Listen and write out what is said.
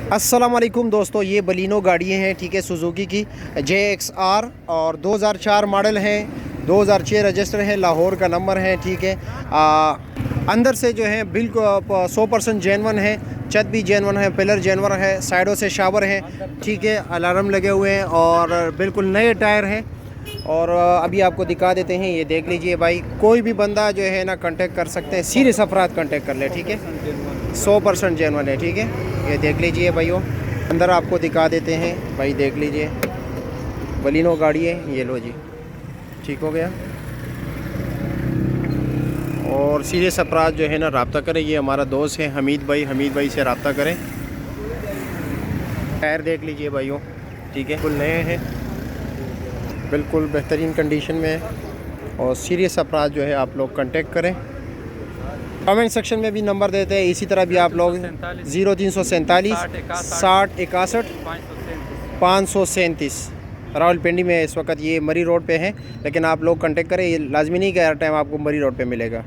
अस्सलाम वालेकुम दोस्तों, ये बलिनो गाड़ियाँ हैं, ठीक है, सुजुकी की JXR और 2004 मॉडल है, 2006 रजिस्टर है, लाहौर का नंबर है, ठीक है। अंदर से जो है बिल्कुल 100% जेनवन है, छत भी जेनवन है, पिलर जेनवन है, साइडों से शावर है, ठीक है, अलार्म लगे हुए हैं और बिल्कुल नए टायर हैं। और अभी आपको दिखा देते हैं, ये देख लीजिए भाई, कोई भी बंदा जो है ना कांटेक्ट कर सकते हैं, सीरियस अफराद कांटेक्ट कर ले, ठीक है, 100% जेनवन है, ठीक है। ये देख लीजिए भाइयों, अंदर आपको दिखा देते हैं भाई, देख लीजिए बलिनो गाड़ी है, ये लो जी, ठीक हो गया। और सीरियस अफराद जो है ना रब्ता करें, ये हमारा दोस्त है हमीद भाई से रब्ता करें। टायर देख लीजिए भाइयों, ठीक है, बिल्कुल नए हैं, बिल्कुल बेहतरीन कंडीशन में है। और सीरियस अफराद जो है आप लोग कांटेक्ट करें, कमेंट सेक्शन में भी नंबर देते हैं, इसी तरह भी आप लोग 0347 60 61 537 रावलपिंडी में इस वक्त ये मरी रोड पे है, लेकिन आप लोग कांटेक्ट करें, ये लाजमी नहीं कि हर टाइम आपको मरी रोड पे मिलेगा।